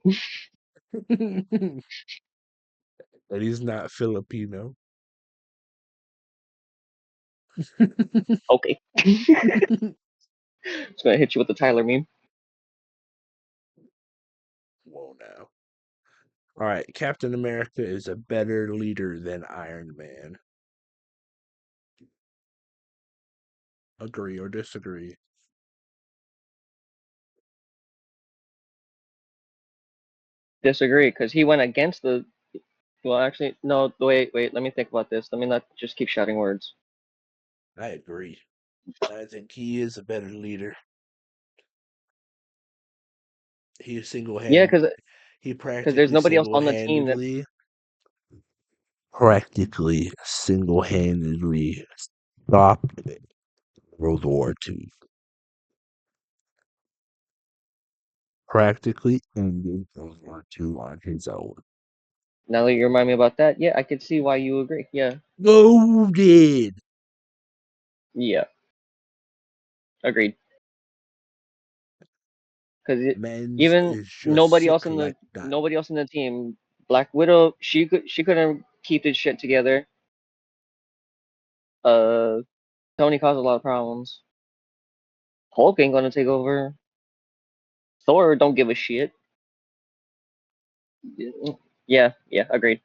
And he's not Filipino. Okay. Just gonna hit you with the Tyler meme. Whoa, now. All right, Captain America is a better leader than Iron Man. Agree or disagree? Disagree, because he went against the. Well, actually, no. Wait, wait. Let me think about this. Let me not just keep shouting words. I agree. I think he is a better leader. He Yeah, single-handed. because He there's practically nobody else on the team that. single-handedly, stopped World War II. Practically ended World War II on his own. Now that you remind me about that, yeah, I could see why you agree. Yeah, Loaded. yeah, agreed. Because Men's even is just sick like that. nobody else in the team, Black Widow, she couldn't keep this shit together. Uh, Tony caused a lot of problems. Hulk ain't gonna take over. Thor don't give a shit. Yeah, yeah, agreed.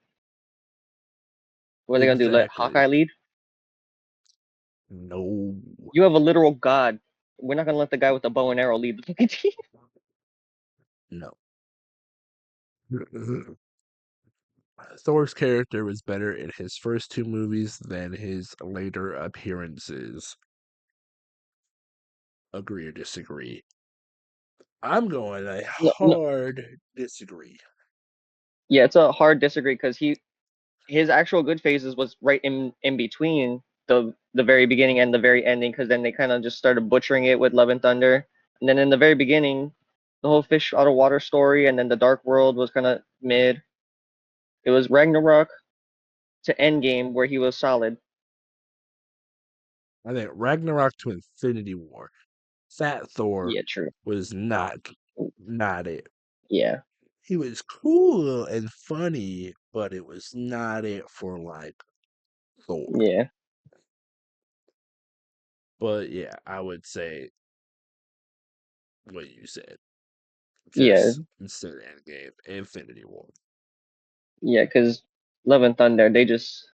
What are they gonna do? Let Exactly. Hawkeye lead? No. You have a literal god. We're not gonna let the guy with the bow and arrow lead the fucking team. No. Thor's character was better in his first two movies than his later appearances. Agree or disagree? I'm going a No, no, hard disagree. yeah, it's a hard disagree because his actual good phases was right in between the very beginning and the very ending because then they kind of just started butchering it with Love and Thunder, and then in the very beginning, the whole fish out of water story, and then the Dark World was kind of mid. It was Ragnarok to Endgame where he was solid. I think Ragnarok to Infinity War. Fat Thor Yeah, true. was not it. Yeah, He was cool and funny, but it was not it for like Thor. yeah, But yeah, I would say what you said. yeah, Just instead of Endgame, Infinity War. yeah. Because Love and Thunder, they just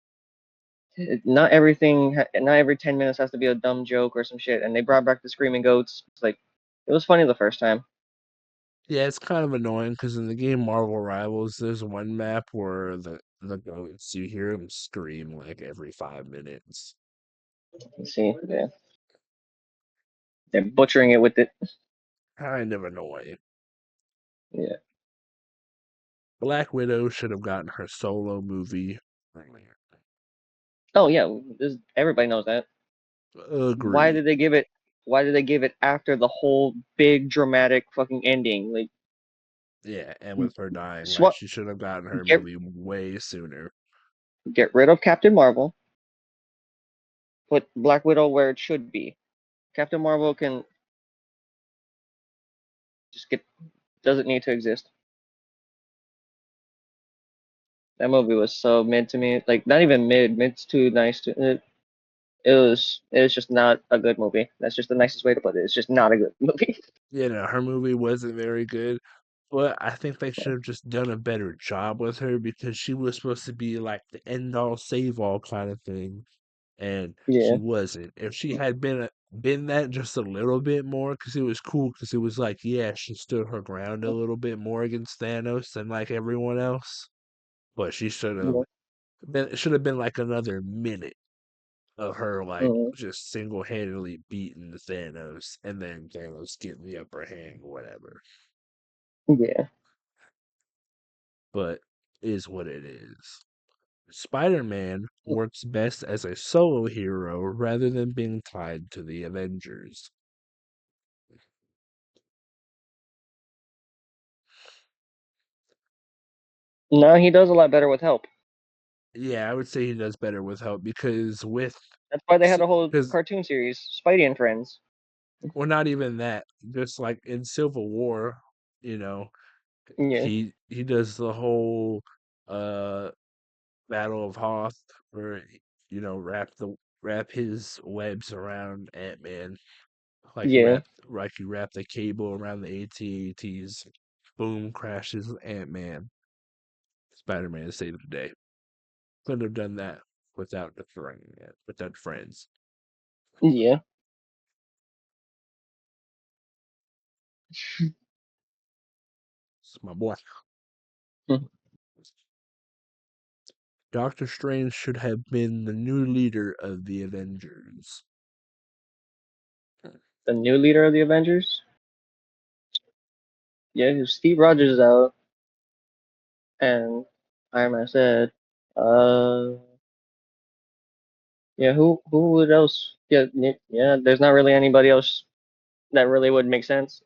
not everything, not every 10 minutes has to be a dumb joke or some shit. And they brought back the screaming goats. It's like it was funny the first time. Yeah, it's kind of annoying because in the game Marvel Rivals, there's one map where the goats you hear them scream like every 5 minutes. Let's see, yeah, they're butchering it with it. Kind of annoying. Yeah. Black Widow should have gotten her solo movie earlier. Oh yeah, everybody knows that. Why Agree. did they give it? Why did they give it after the whole big dramatic fucking ending? Like, Yeah, and with her dying, like swap, she should have gotten her get movie way sooner. get rid of Captain Marvel. Put Black Widow where it should be. Captain Marvel can just get doesn't need to exist. That movie was so mid to me. Like not even mid. Mid's too nice to. It was just not a good movie. That's just the nicest way to put it. It's just not a good movie. You know, her movie wasn't very good, but I think they should have just done a better job with her because she was supposed to be like the end all save all kind of thing, and she Yeah. wasn't. If she had been that just a little bit more, because it was cool, because it was like, yeah, she stood her ground a little bit more against Thanos than like everyone else, but she should have Yeah. Then it should have been like another minute of her like Mm, just single handedly beating the Thanos and then Thanos getting the upper hand or whatever. yeah. But is what it is. Spider Man works best as a solo hero rather than being tied to the Avengers. No, he does a lot better with help. Yeah, I would say he does better with help because That's why they had a whole because cartoon series, Spidey and Friends. well, not even that. Just like in Civil War, you know, Yeah, he does the whole uh Battle of Hoth, where wrap his webs around Ant Man, yeah, like you wrap the cable around the AT-ATs. Boom, crashes Ant Man. Spider Man saved the day. Couldn't have done that without without friends. yeah. It's my boy. Hmm. Doctor Strange should have been the new leader of the Avengers. The new leader of the Avengers. Yeah, 'cause Steve Rogers is out, and Iron Man said, uh, yeah, who would else? Yeah, yeah. There's not really anybody else that really would make sense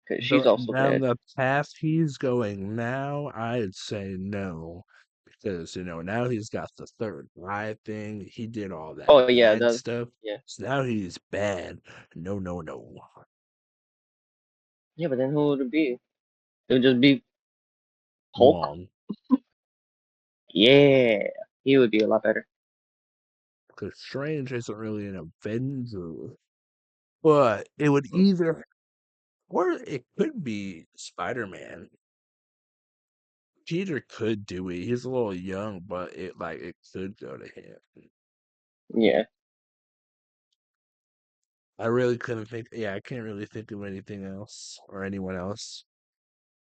because she's also Down dead. the path he's going now, I'd say no. Because, now he's got the third eye thing. He did all that Oh yeah, bad the stuff. yeah, So now he's bad. No, no, no. yeah. But then who would it be? It would just be Hulk. Wong. Yeah, he would be a lot better. Because Strange isn't really an Avenger. But it would either, or it could be Spider Man. Peter could do it. He's a little young, but it could go to him. Yeah, I really couldn't think. Yeah, I can't really think of anything else or anyone else.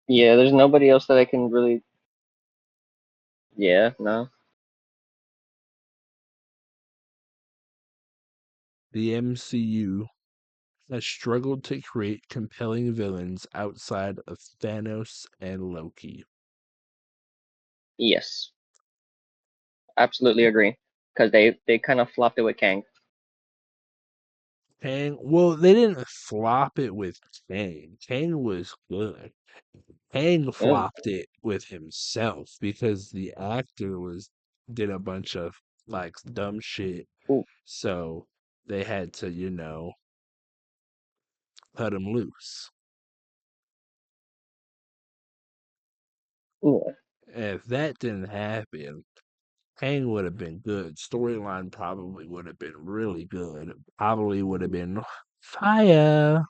yeah. There's nobody else that I can really. Yeah, no. The MCU has struggled to create compelling villains outside of Thanos and Loki. Yes, absolutely agree. Because they kind of flopped it with Kang. Kang, well, they didn't flop it with Kang. Kang was good. Kang Yeah. flopped it with himself because the actor was did a bunch of like dumb shit. Ooh, So they had to, cut him loose. yeah. And if that didn't happen, Kang would have been good. Storyline probably would have been really good. Probably would have been fire.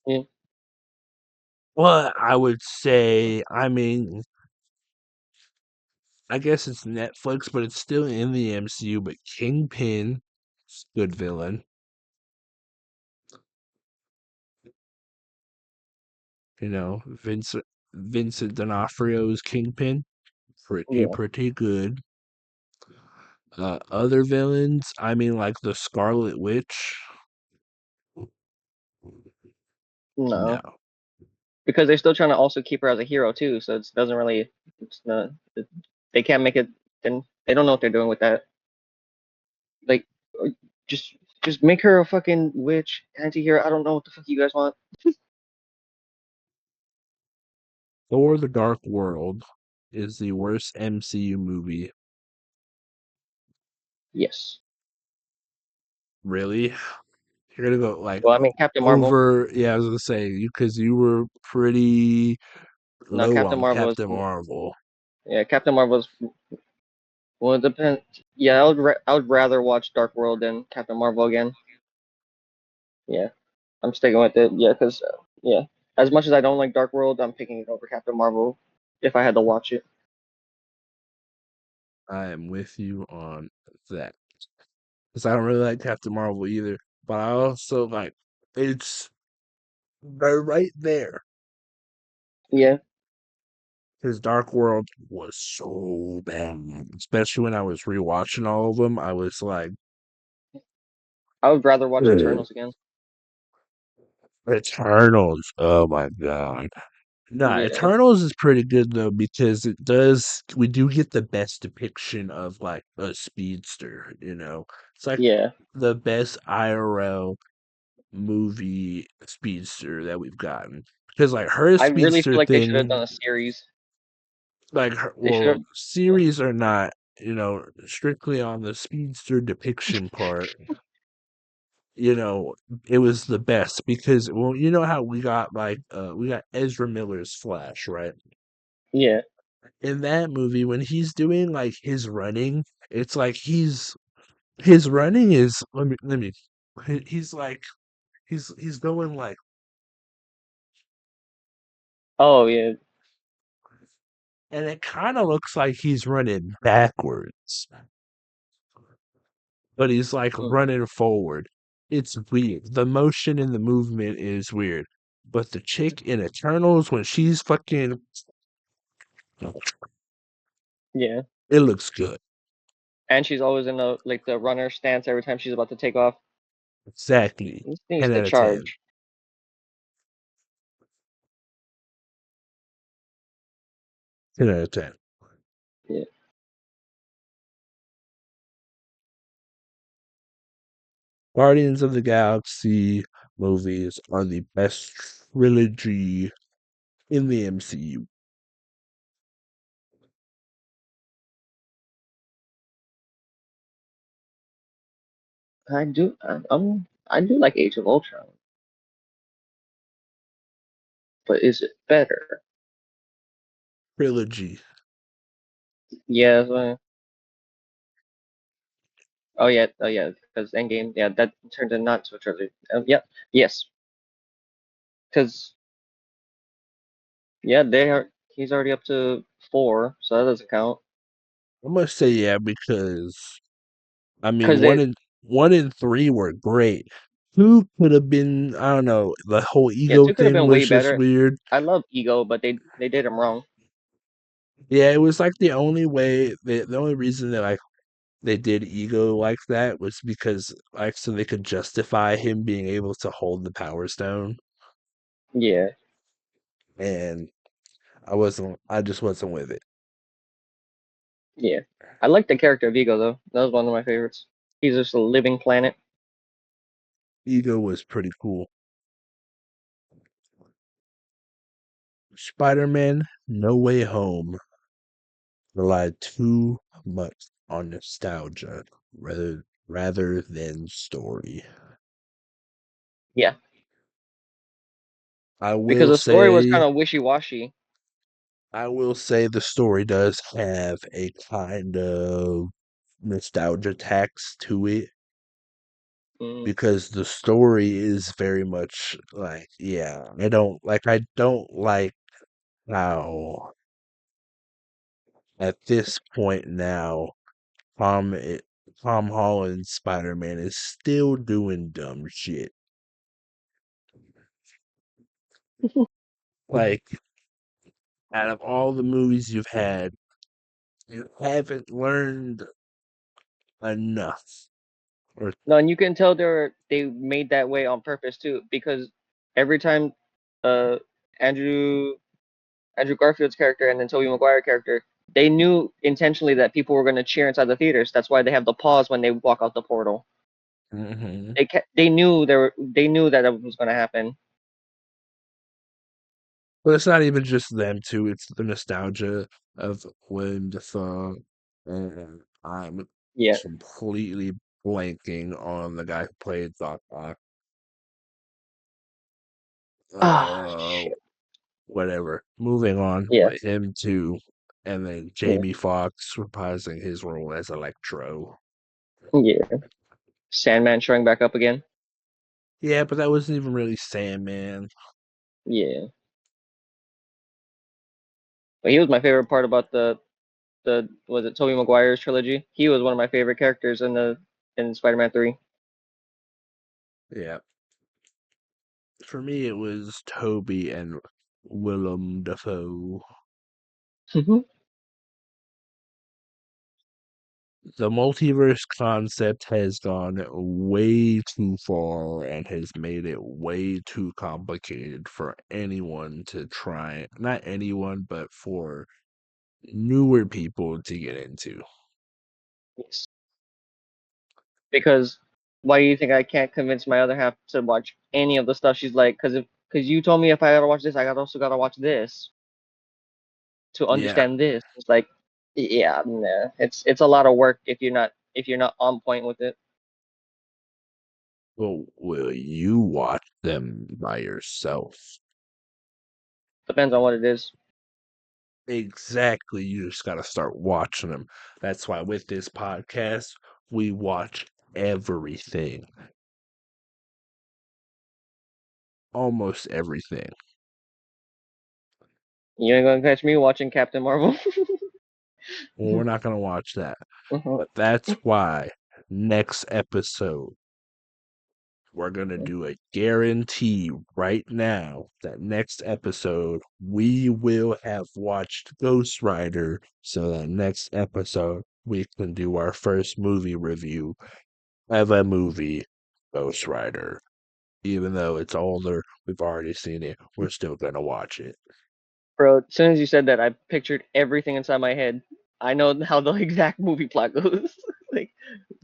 Yeah. Well, I would say, I mean, I guess it's Netflix, but it's still in the MCU. But Kingpin, good villain. Vincent D'Onofrio's Kingpin, Yeah. pretty good. Other villains, I mean, like the Scarlet Witch. No, No, because they're still trying to also keep her as a hero too. So it doesn't really. It's not. They can't make it. Then they don't know what they're doing with that. Like, uh, just just make her a fucking witch anti-hero. I don't know what the fuck you guys want. Thor: The Dark World is the worst MCU movie. Yes. Really? You're gonna go like Well, I mean, Captain Marvel. over? Yeah, I was gonna say because you were pretty No, low Captain on Marvel is. Captain Marvel. Yeah, Captain Marvel is. Well, it depends. Yeah, I would rather watch Dark World than Captain Marvel again. Yeah, I'm sticking with it. Yeah, because yeah, as much as I don't like Dark World, I'm picking it over Captain Marvel if I had to watch it. I am with you on that because I don't really like Captain Marvel either. But I also like It's they're right there. Yeah, His Dark World was so bad, especially when I was rewatching all of them. I was like, I would rather watch "Ugh, Eternals again. Eternals. Oh my god. Nah, Yeah, Eternals is pretty good though because it does we do get the best depiction of like a speedster, you know. It's like yeah. the best IRL movie speedster that we've gotten. Because like her I really speedster feel like they should have thing, done a series. like her, They should well, have. series are not, strictly on the speedster depiction part, you know, it was the best because well, you know how we got like we got Ezra Miller's Flash, right? Yeah. In that movie when he's doing like his running, it's like his running is let me he's like he's going like Oh yeah. and it kind of looks like he's running backwards, but he's like Mm, running forward. It's weird. The motion and the movement is weird. But the chick in Eternals when she's fucking yeah. it looks good. And she's always in the runner stance every time she's about to take off. Exactly. This needs 10 to out of 10. charge. 10 out of 10. Yeah. Guardians of the Galaxy movies are the best trilogy in the MCU. I do like Age of Ultron, but is it better? Trilogy. Yeah. Oh yeah, because Endgame, yeah, that turned into not to a trilogy. Yeah, yes, because yeah, they are. He's already up to four, so that doesn't count. I must say yeah because I mean Because they, 1 and 3 were great. 2 could have been I don't know. The whole yeah, ego two could have thing been was way just better. weird. I love Ego, but they did him wrong. Yeah, it was like the only way. The only reason that like they did ego like that was because like so they could justify him being able to hold the Power Stone, Yeah, and I just wasn't with it. yeah. I like the character of Ego though. That was one of my favorites. He's just a living planet. Ego was pretty cool. Spider-Man No Way Home relied too much on nostalgia rather than story. Yeah, I because will the story was say kind of wishy-washy. I will say the story does have a kind of nostalgia tax to it Mm, because the story is very much like yeah, I don't like how at this point now Tom it, Tom Holland's Spider-Man is still doing dumb shit. Like out of all the movies you've had, you haven't learned enough. Or No, and you can tell they made that way on purpose too, because every time uh Andrew Andrew Garfield's character and then Tobey Maguire character, they knew intentionally that people were going to cheer inside the theaters. That's why they have the pause when they walk out the portal. hmm They knew they knew that it was going to happen. But it's not even just them two; it's the nostalgia of William Dafoe, and I'm Yeah. completely blanking on the guy who played Doc Ock. Ah, Uh, shit. whatever. Moving on, Yeah. but him too, and then Yeah. Jamie Foxx reprising his role as Electro. Yeah. Sandman showing back up again. Yeah, but that wasn't even really Sandman. Yeah. But he was my favorite part about the was it Tobey Maguire's trilogy? He was one of my favorite characters in Spider-Man 3. Yeah, For me, it was Toby and Willem Dafoe. The multiverse concept has gone way too far and has made it way too complicated for anyone to try. Not anyone, but for newer people to get into. Yes. Because why do you think I can't convince my other half to watch any of the stuff she's like? Because you told me if I gotta watch this, also gotta watch this to Yeah. understand this. It's like, yeah, nah. It's a lot of work if you're not on point with it. Well, will you watch them by yourself? Depends on what it is. Exactly. You just got to start watching them. That's why with this podcast, we watch everything, almost everything. You ain't gonna catch me watching Captain Marvel. Well, we're not going to watch that. Mhm. But that's why next episode, we're going to do a guarantee right now that next episode, we will have watched Ghost Rider. So that next episode, we can do our first movie review of a movie, Ghost Rider. Even though it's older, we've already seen it, we're still going to watch it. Bro, as soon as you said that, I pictured everything inside my head. I know how the exact movie plot goes. Like,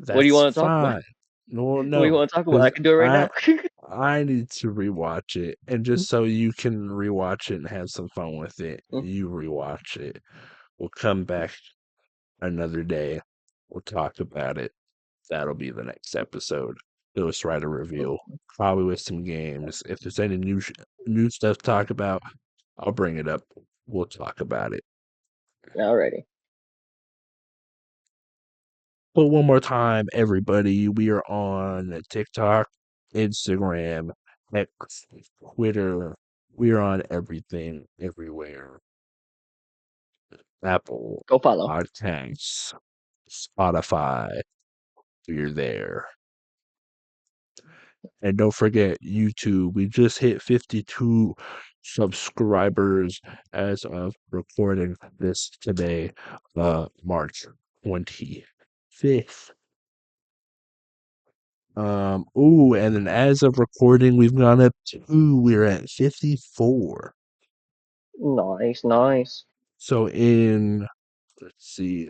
what do you That's want to talk about? fine. No, What do you no, want to talk about? I because can do it right now. I need to rewatch it, and just so you can rewatch it and have some fun with it, you rewatch it. We'll come back another day. We'll talk about it. That'll be the next episode. Ghost Rider review, probably with some games. If there's any new stuff to talk about, I'll bring it up. We'll talk about it. Alrighty. But one more time, everybody, we are on TikTok, Instagram, X, Twitter. We are on everything, everywhere. Apple, Go follow. Podcasts, Spotify. We're there. And don't forget YouTube. We just hit 52 subscribers as of recording this today, March 25th. And then as of recording, we've gone up to, we're at 54. Nice, nice. So let's see,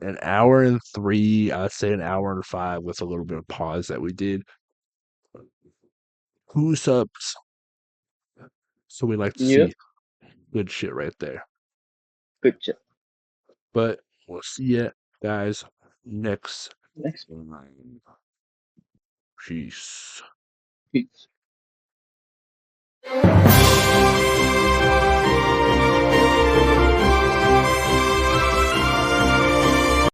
an hour and three, I'd say an hour and five with a little bit of pause that we did. Who subs? So we like to Yep. see good shit right there. Good shit. But we'll see ya, guys, next Next. time. Peace. Peace.